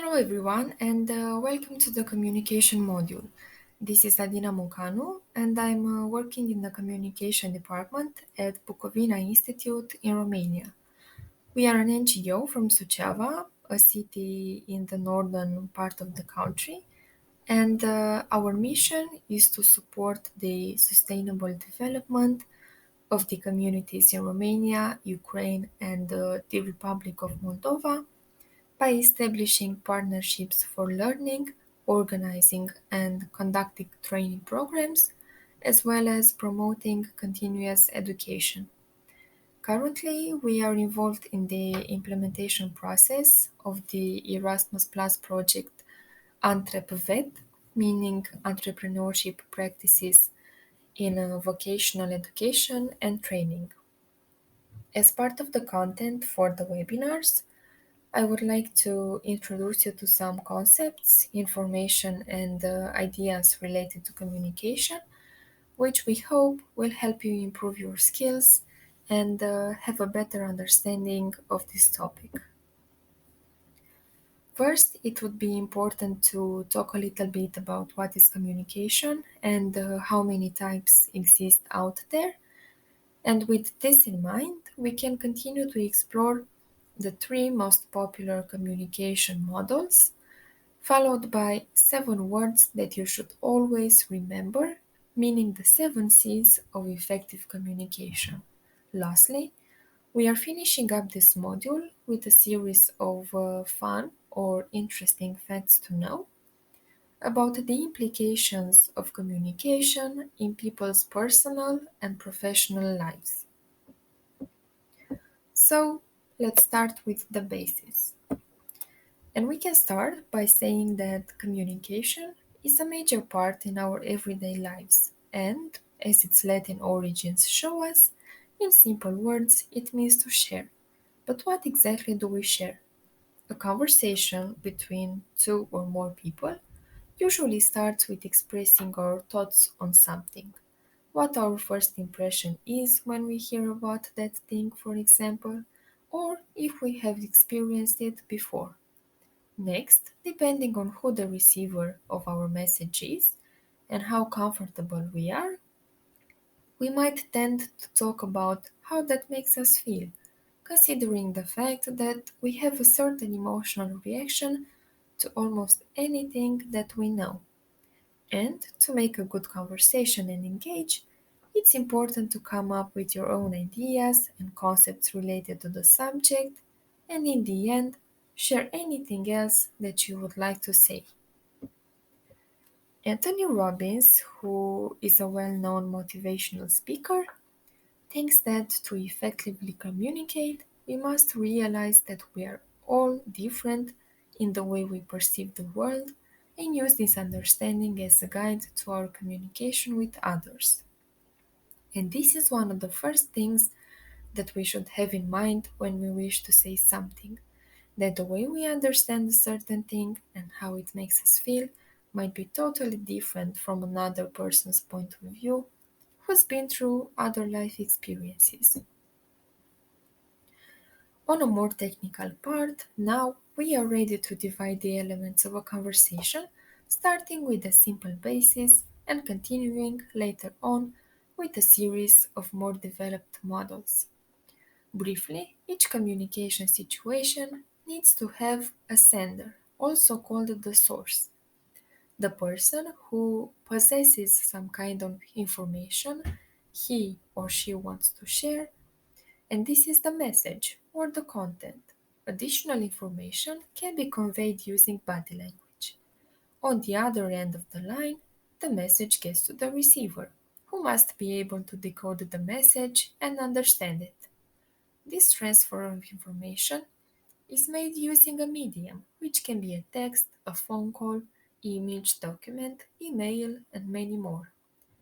Hello everyone and welcome to the communication module. This is Adina Mocanu and I'm working in the communication department at Bucovina Institute in Romania. We are an NGO from Suceava, a city in the northern part of the country, and our mission is to support the sustainable development of the communities in Romania, Ukraine, and the Republic of Moldova by establishing partnerships for learning, organizing and conducting training programs, as well as promoting continuous education. Currently, we are involved in the implementation process of the Erasmus Plus project ENTREPVET, meaning Entrepreneurship Practices in vocational education and training. As part of the content for the webinars, I would like to introduce you to some concepts, information, and ideas related to communication, which we hope will help you improve your skills and have a better understanding of this topic. First, it would be important to talk a little bit about what is communication and how many types exist out there. And with this in mind, we can continue to explore the three most popular communication models, followed by 7 words that you should always remember, meaning the 7 C's of effective communication. Lastly, we are finishing up this module with a series of fun or interesting facts to know about the implications of communication in people's personal and professional lives. So, let's start with the basis. And we can start by saying that communication is a major part in our everyday lives, and as its Latin origins show us, in simple words, it means to share. But what exactly do we share? A conversation between two or more people usually starts with expressing our thoughts on something. What our first impression is when we hear about that thing, for example, or if we have experienced it before. Next, depending on who the receiver of our message is and how comfortable we are, we might tend to talk about how that makes us feel, considering the fact that we have a certain emotional reaction to almost anything that we know. And to make a good conversation and engage, it's important to come up with your own ideas and concepts related to the subject, and in the end, share anything else that you would like to say. Anthony Robbins, who is a well known motivational speaker, thinks that to effectively communicate, we must realize that we are all different in the way we perceive the world and use this understanding as a guide to our communication with others. And this is one of the first things that we should have in mind when we wish to say something, that the way we understand a certain thing and how it makes us feel might be totally different from another person's point of view who's been through other life experiences. On a more technical part, now we are ready to divide the elements of a conversation, starting with a simple basis and continuing later on with a series of more developed models. Briefly, each communication situation needs to have a sender, also called the source, the person who possesses some kind of information he or she wants to share, and this is the message or the content. Additional information can be conveyed using body language. On the other end of the line, the message gets to the receiver, who must be able to decode the message and understand it. This transfer of information is made using a medium, which can be a text, a phone call, image, document, email, and many more.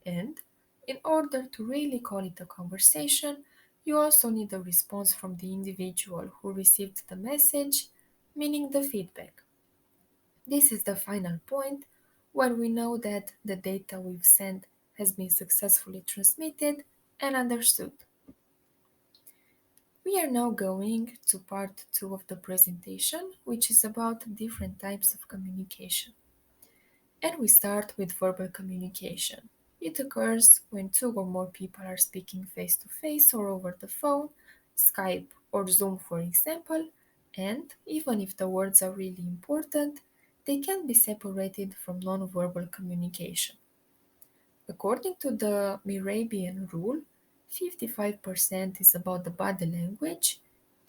And in order to really call it a conversation, you also need a response from the individual who received the message, meaning the feedback. This is the final point where we know that the data we've sent has been successfully transmitted and understood. We are now going to part 2 of the presentation, which is about different types of communication. And we start with verbal communication. It occurs when two or more people are speaking face to face or over the phone, Skype or Zoom, for example, and even if the words are really important, they can be separated from non-verbal communication. According to the Mirabian rule, 55% is about the body language,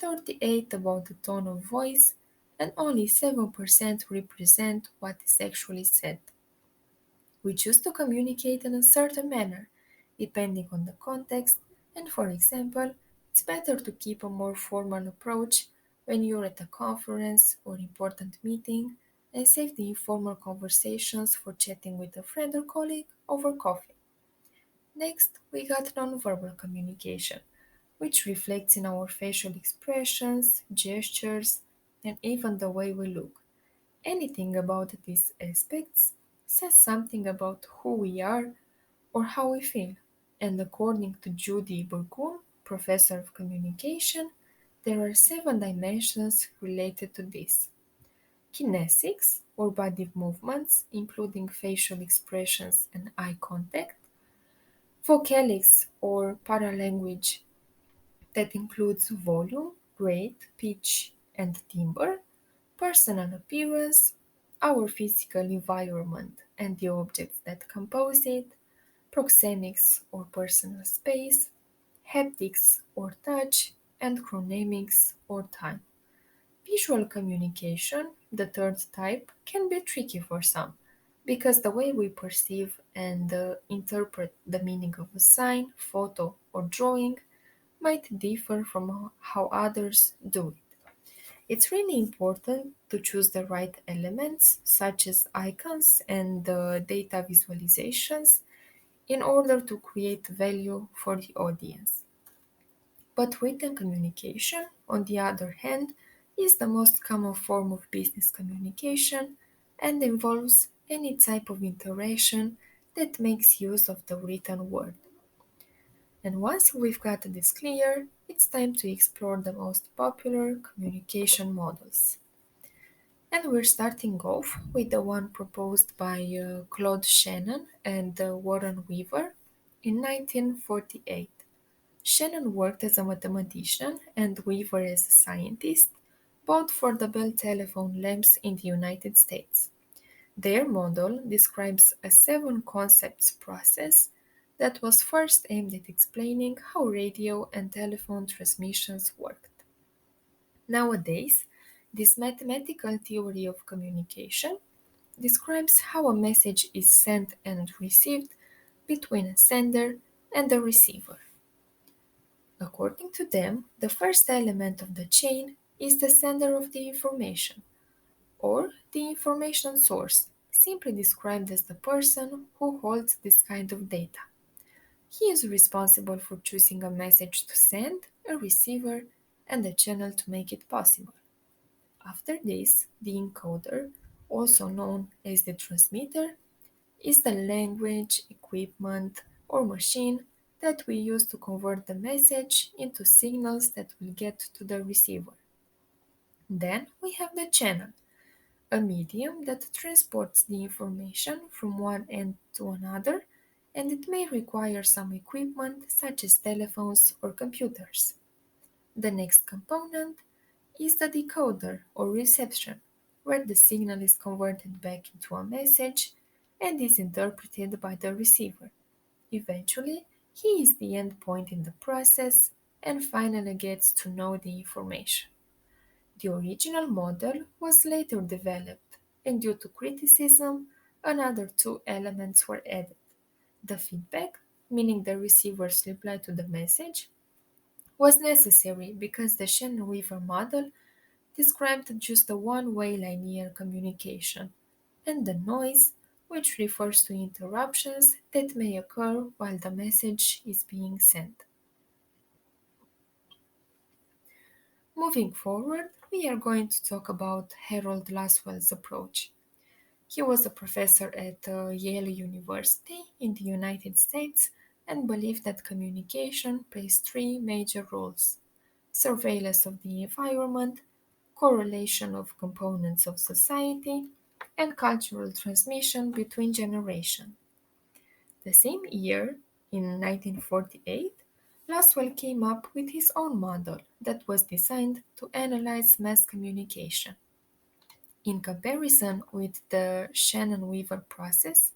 38% about the tone of voice, and only 7% represent what is actually said. We choose to communicate in a certain manner, depending on the context, and for example, it's better to keep a more formal approach when you're at a conference or important meeting and save the informal conversations for chatting with a friend or colleague over coffee. Next, we got nonverbal communication, which reflects in our facial expressions, gestures, and even the way we look. Anything about these aspects says something about who we are or how we feel. And according to Judy Burgoon, professor of communication, there are 7 dimensions related to this. Kinesics, or body movements, including facial expressions and eye contact. Vocalics, or paralanguage, that includes volume, rate, pitch, and timbre. Personal appearance, our physical environment and the objects that compose it, proxemics or personal space, haptics or touch, and chronemics or time. Visual communication, the third type, can be tricky for some because the way we perceive and interpret the meaning of a sign, photo, or drawing might differ from how others do it. It's really important to choose the right elements, such as icons and data visualizations, in order to create value for the audience. But written communication, on the other hand, is the most common form of business communication and involves any type of interaction that makes use of the written word. And once we've got this clear, it's time to explore the most popular communication models. And we're starting off with the one proposed by Claude Shannon and Warren Weaver in 1948. Shannon worked as a mathematician and Weaver as a scientist, both for the Bell telephone lamps in the United States. Their model describes a 7 concepts process that was first aimed at explaining how radio and telephone transmissions worked. Nowadays, this mathematical theory of communication describes how a message is sent and received between a sender and a receiver. According to them, the first element of the chain is the sender of the information, or the information source, simply described as the person who holds this kind of data. He is responsible for choosing a message to send, a receiver, and a channel to make it possible. After this, the encoder, also known as the transmitter, is the language, equipment, or machine that we use to convert the message into signals that will get to the receiver. Then we have the channel, a medium that transports the information from one end to another, and it may require some equipment such as telephones or computers. The next component is the decoder or reception, where the signal is converted back into a message and is interpreted by the receiver. Eventually, he is the end point in the process and finally gets to know the information. The original model was later developed, and due to criticism, another 2 elements were added. The feedback, meaning the receiver's reply to the message, was necessary because the Shannon-Weaver model described just a one-way linear communication, and the noise, which refers to interruptions that may occur while the message is being sent. Moving forward, we are going to talk about Harold Laswell's approach. He was a professor at Yale University in the United States and believed that communication plays 3 major roles. surveillance of the environment, correlation of components of society, and cultural transmission between generations. The same year, in 1948, Laswell came up with his own model that was designed to analyze mass communication. In comparison with the Shannon-Weaver process,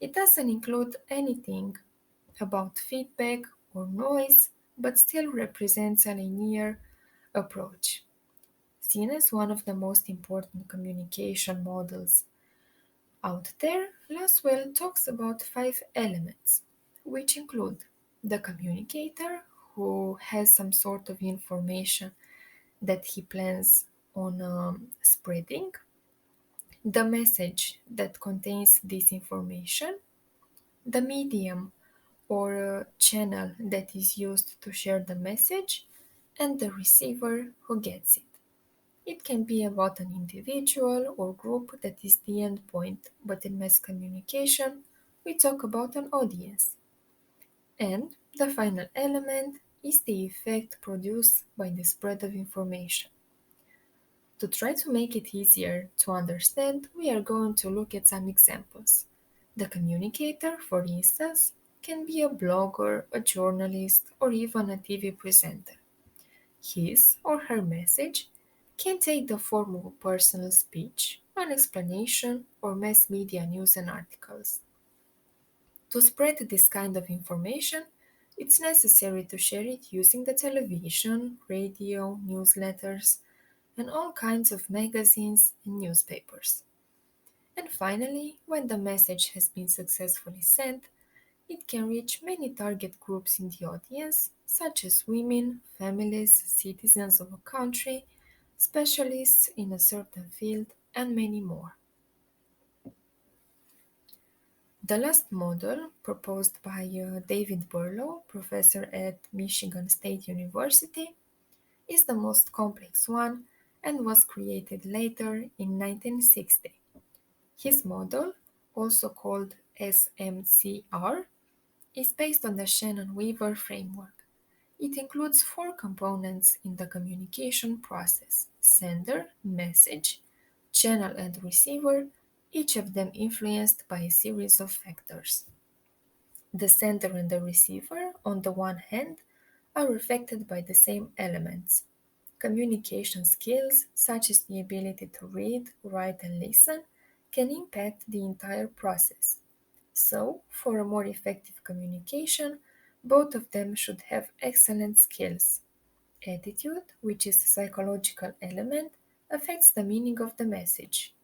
it doesn't include anything about feedback or noise, but still represents a linear approach. Seen as one of the most important communication models out there, Laswell talks about five elements, which include the communicator, who has some sort of information that he plans on spreading, the message that contains this information, the medium or channel that is used to share the message, and the receiver who gets it. It can be about an individual or group that is the endpoint, but in mass communication, we talk about an audience. And the final element is the effect produced by the spread of information. To try to make it easier to understand, we are going to look at some examples. The communicator, for instance, can be a blogger, a journalist, or even a TV presenter. His or her message can take the form of a personal speech, an explanation, or mass media news and articles. To spread this kind of information, it's necessary to share it using the television, radio, newsletters, and all kinds of magazines and newspapers. And finally, when the message has been successfully sent, it can reach many target groups in the audience, such as women, families, citizens of a country, specialists in a certain field, and many more. The last model, proposed by David Berlow, professor at Michigan State University, is the most complex one and was created later in 1960. His model, also called SMCR, is based on the Shannon-Weaver framework. It includes four components in the communication process: sender, message, channel, and receiver, each of them influenced by a series of factors. The sender and the receiver, on the one hand, are affected by the same elements. Communication skills, such as the ability to read, write, and listen, can impact the entire process. So, for a more effective communication, both of them should have excellent skills. Attitude, which is a psychological element, affects the meaning of the message.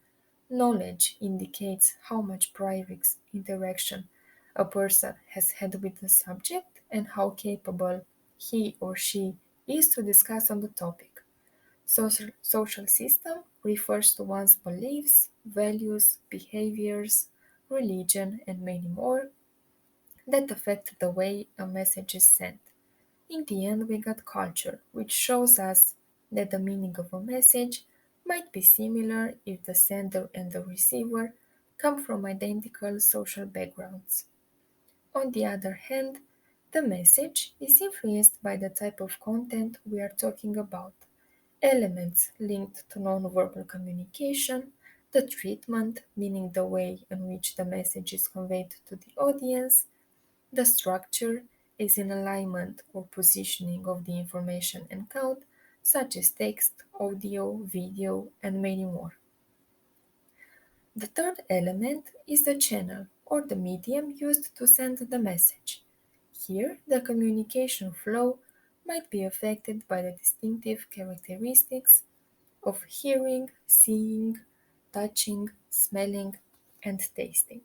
Knowledge indicates how much prior interaction a person has had with the subject and how capable he or she is to discuss on the topic. Social system refers to one's beliefs, values, behaviors, religion, and many more that affect the way a message is sent. In the end, we got culture, which shows us that the meaning of a message might be similar if the sender and the receiver come from identical social backgrounds. On the other hand, the message is influenced by the type of content we are talking about. Elements linked to nonverbal communication, the treatment, meaning the way in which the message is conveyed to the audience, the structure is in alignment or positioning of the information encoded, such as text, audio, video, and many more. The third element is the channel or the medium used to send the message. Here, the communication flow might be affected by the distinctive characteristics of hearing, seeing, touching, smelling, and tasting.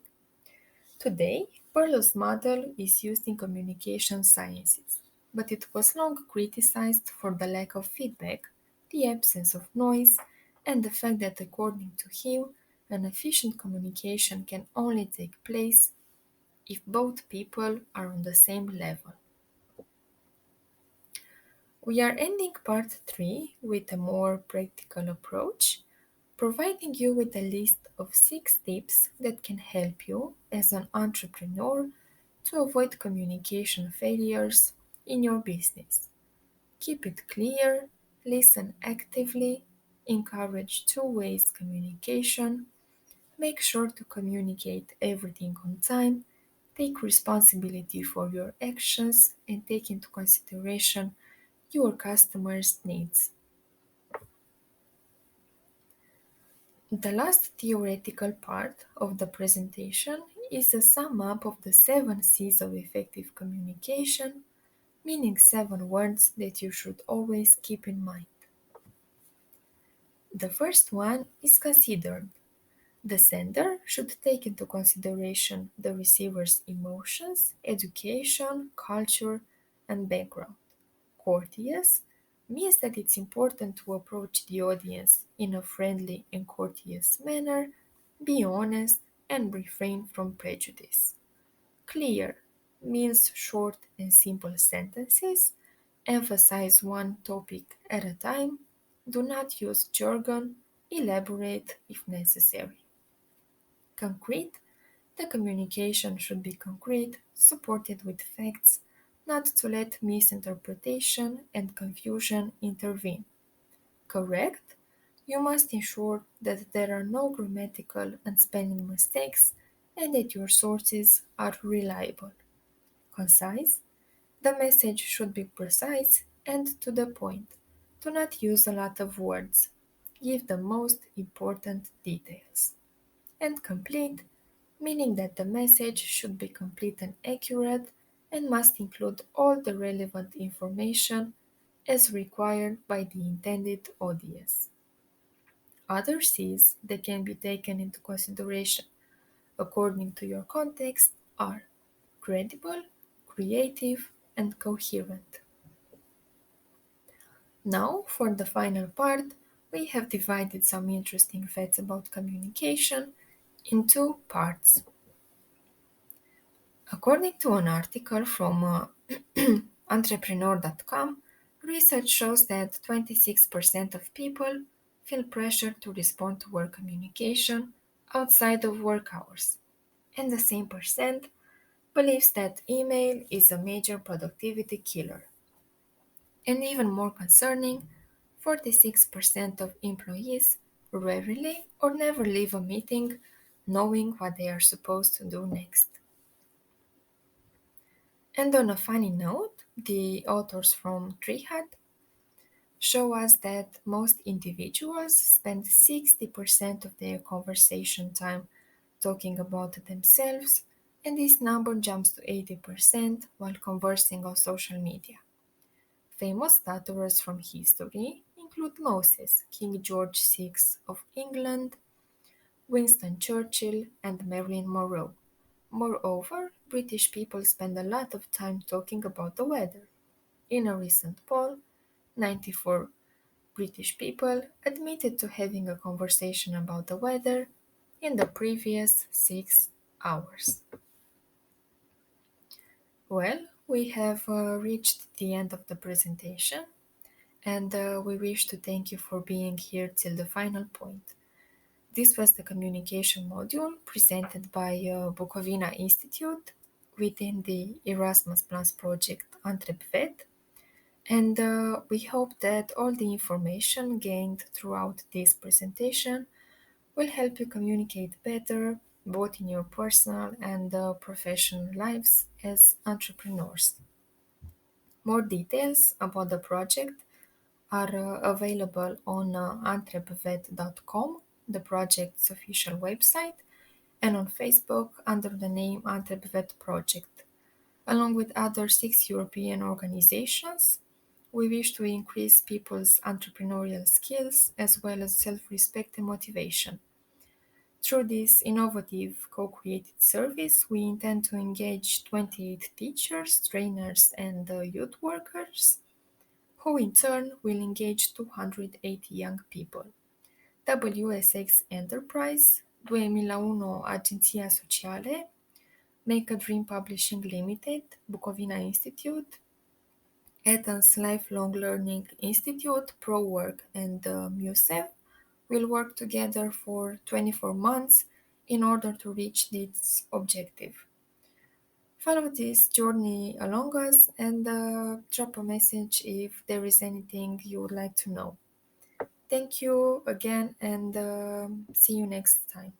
Today, Berlow's model is used in communication sciences, but it was long criticized for the lack of feedback, the absence of noise, and the fact that, according to him, an efficient communication can only take place if both people are on the same level. We are ending part 3 with a more practical approach, providing you with a list of 6 tips that can help you as an entrepreneur to avoid communication failures in your business. Keep it clear, listen actively, encourage two-way communication, make sure to communicate everything on time, take responsibility for your actions, and take into consideration your customers' needs. The last theoretical part of the presentation is a sum up of the 7 C's of effective communication, meaning 7 words that you should always keep in mind. The first one is considered. The sender should take into consideration the receiver's emotions, education, culture, and background. Courteous means that it's important to approach the audience in a friendly and courteous manner, be honest, and refrain from prejudice. Clear means short and simple sentences, emphasize one topic at a time, do not use jargon, elaborate if necessary. Concrete, the communication should be concrete, supported with facts, not to let misinterpretation and confusion intervene. Correct, you must ensure that there are no grammatical and spelling mistakes and that your sources are reliable. Concise, the message should be precise and to the point. Do not use a lot of words. Give the most important details. And complete, meaning that the message should be complete and accurate and must include all the relevant information as required by the intended audience. Other C's that can be taken into consideration according to your context are credible, creative, and coherent. Now, for the final part, we have divided some interesting facts about communication into parts. According to an article from Entrepreneur.com, research shows that 26% of people feel pressure to respond to work communication outside of work hours, and the same percent believes that email is a major productivity killer. And even more concerning, 46% of employees rarely or never leave a meeting knowing what they are supposed to do next. And on a funny note, the authors from Triad show us that most individuals spend 60% of their conversation time talking about themselves, and this number jumps to 80% while conversing on social media. Famous stutterers from history include Moses, King George VI of England, Winston Churchill, and Marilyn Monroe. Moreover, British people spend a lot of time talking about the weather. In a recent poll, 94 British people admitted to having a conversation about the weather in the previous 6 hours. Well, we have reached the end of the presentation, and we wish to thank you for being here till the final point. This was the communication module presented by Bucovina Institute within the Erasmus Plus project ENTREPVET, and we hope that all the information gained throughout this presentation will help you communicate better both in your personal and professional lives as entrepreneurs. More details about the project are available on entrepvet.com, the project's official website, and on Facebook under the name ENTREPVET Project. Along with other 6 European organizations, we wish to increase people's entrepreneurial skills as well as self respect and motivation. Through this innovative co created service, we intend to engage 28 teachers, trainers, and youth workers, who in turn will engage 280 young people. WSX Enterprise, 2001 Agenția Sociale, Make a Dream Publishing Limited, Bucovina Institute, Athens Lifelong Learning Institute, ProWork, and MUSEV will work together for 24 months in order to reach this objective. follow this journey along us and drop a message if there is anything you would like to know. Thank you again and see you next time.